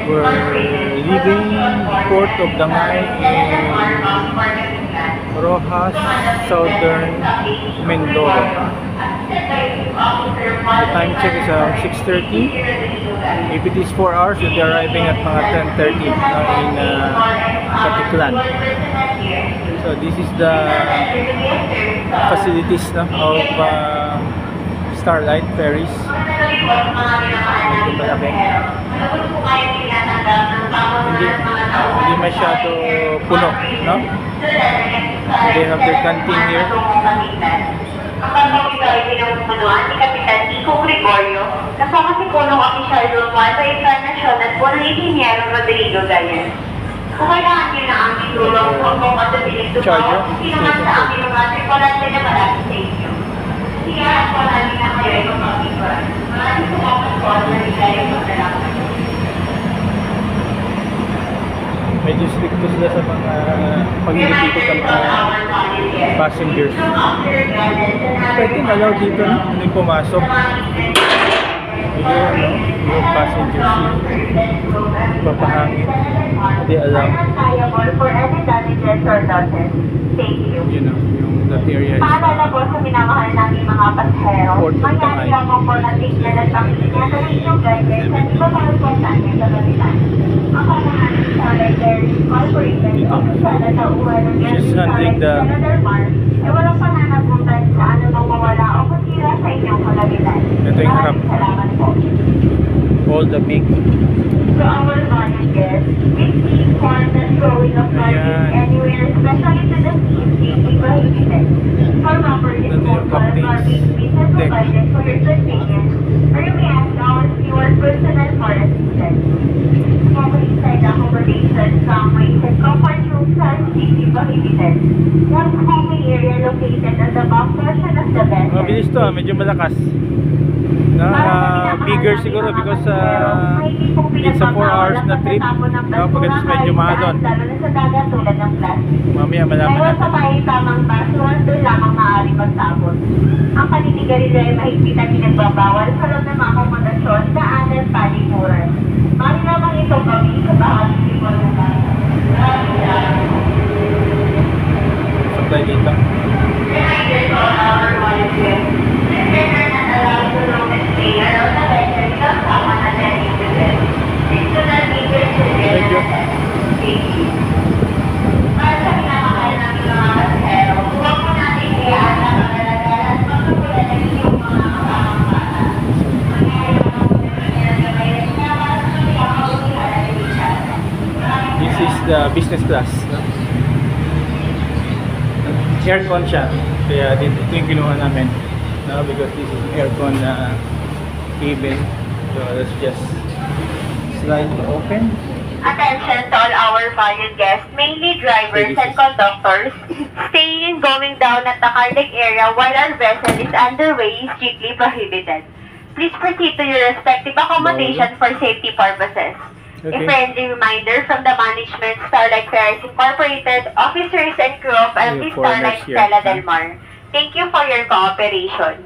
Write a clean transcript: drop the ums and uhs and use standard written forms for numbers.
We're leaving Port of Dangay in Rojas, Southern Mindoro. The time check is 6:30. If it is 4 hours, we'll be arriving at mga 10:30 in Katiklan. So this is the facilities of Starlight Ferries. Malaki. Hindi masyado puno, no? They have their canteen here. Ang pag-ibig ng punuan ni Kapitan Nico Gregorio, kasama si Punong Official Room 1 sa International po ng Ingeniero Rodrigo Gayan. Kung kailangan nyo na aming tulong kung matabilis tumaw, sinaman sa aming mga tripulante na malapit sa inyo. Sigaran po namin na kayo ay magpapiguran. Maraming salamat po at naligayo magdalaman. Medyo stricto sila sa mga pag-iikot ng mga passengers. Pwede nalaw dito, no? Hindi pumasok. Medyo, no? Yung passengers papahangin. Hindi alam. Thank you. You know, yung that area is Paalala po sa minamahal namin mga pasahero, Port of Dangay. mangyari lamang po na tignan at pangilinya sa inyong guidance at iba pa rin po sa atin sa kapitan. Ang pamahalan sa Starlight Ferries Corporation, opisyal na tauhan ng She's handling the ay walang pananagutan sa anumang mawala o masira sa inyong kalagayan. Ito yung harap. Maraming salamat po. all the big. To our valued guests, it's the important showing of luggage anywhere, especially to the seats being prohibited. For proper disposal, garbage bins are provided for your convenience, or you may ask our steward personal for assistance. Cover inside the accommodation, tramways, and comfort rooms are strictly prohibited. One common area located on the back portion of the vessel. Mabilis to, medyo malakas. Bigger siguro because it's a 4 hours na trip. Pagkatapos medyo mahal doon. Mamaya malaman Dahil sa natin. may tamang password, doon lamang maaari magtabon. Ang paninigarilyo ay mahigpit at pinagbabawal sa loob ng mga akomodasyon, daanan, palikuran. Mari lamang itong gawin sa bahagi ng mga Supply dito. Reminders to all our volunteers. This dinner not allowed to roam and stay around the vessel without someone attending to them. Please do not leave your children unattended. Thank you. Para sa pinamahal ng mga pasahero, huwag mo natin kayaan ang magalagala at magpapula ng inyong mga kasamang bata. Mangyari ang mga pinagkakita na may para sa pinakaulihan at ibisan. This is the business class. Aircon siya. Kaya ito yung kinuha namin. No, because this is aircon cabin. So let's just slide it open. Attention to all our valued guests, mainly drivers and conductors, staying and going down at the Cardiac area while our vessel is underway is strictly prohibited. Please proceed to your respective accommodation for safety purposes. A friendly reminder from the management, Starlight Ferries Incorporated, officers and crew of MV Starlight Stella Del Mar. Thank you for your cooperation.